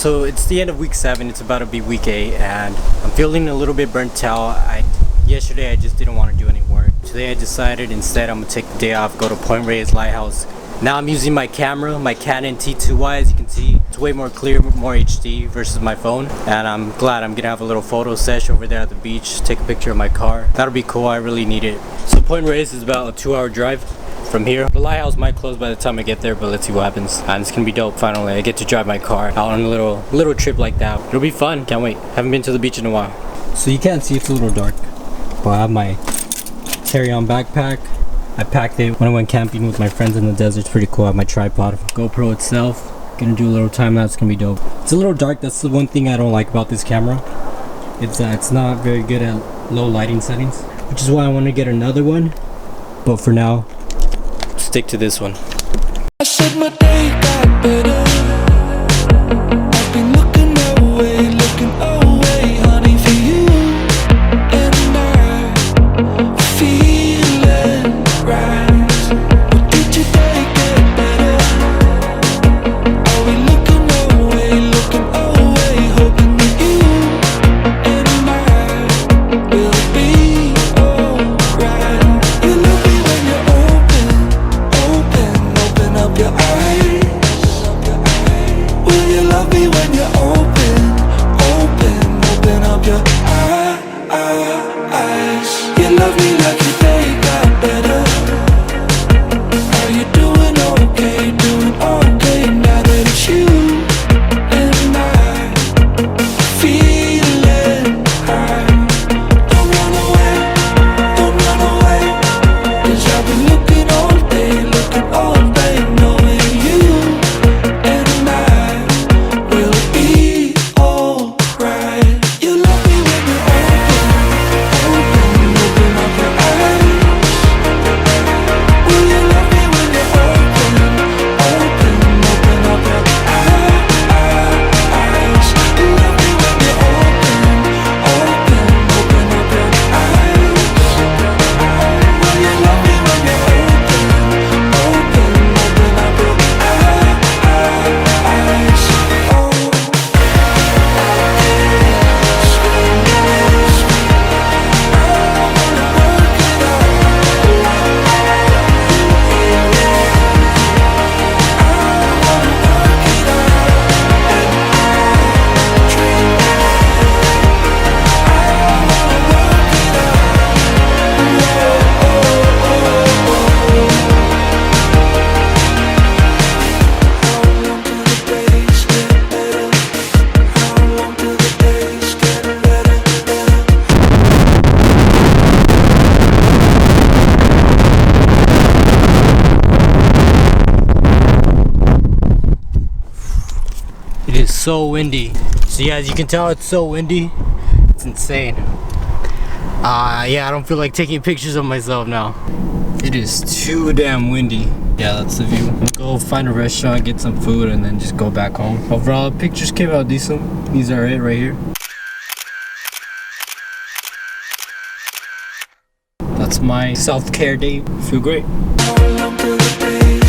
So it's the end of week 7, it's about to be week 8, and I'm feeling a little bit burnt out. Yesterday I just didn't want to do any work. Today I decided instead I'm gonna take the day off, go to Point Reyes Lighthouse. Now I'm using my camera, my Canon T2i. As you can see, it's way more clear, more HD versus my phone, and I'm glad I'm gonna have a little photo sesh over there at the beach, take a picture of my car. That'll be cool, I really need it. So Point Reyes is about a 2-hour drive from here. The lighthouse might close by the time I get there, but let's see what happens. And it's gonna be dope. Finally, I get to drive my car out on a little trip like that. It'll be fun. Can't wait. Haven't been to the beach in a while. So you can't see, it's a little dark, but I have my carry-on backpack. I packed it when I went camping with my friends in the desert. It's pretty cool. I have my tripod, GoPro itself. Gonna do a little time lapse. It's gonna be dope. It's a little dark. That's the one thing I don't like about this camera. It's not very good at low lighting settings, which is why I want to get another one. But for now, stick to this one. I said my day got better. I've been looking away, honey, for you. And I'm feeling right. But did your day get better? Are we looking away, hoping that you and I will be alright. You love me when you're open up your eyes. Will you love me when you're open up your eyes? You love me like your day got better. Are you doing okay now that it's you and I feeling high? Don't run away, 'cause I've been looking all day, knowing you and I will be alright. You love me when you're open up your eyes. Will you love me when you're open up your eyes? You love me when you're open up your eyes. Will you love me when you're open up your eyes? Oh. It is so windy. So yeah, as you can tell, it's so windy. It's insane. Yeah, I don't feel like taking pictures of myself now. It is too damn windy. Yeah, that's the view. Go find a restaurant, get some food, and then just go back home. Overall, pictures came out decent. These are it right here. That's my self-care day. Feel great. How long till the day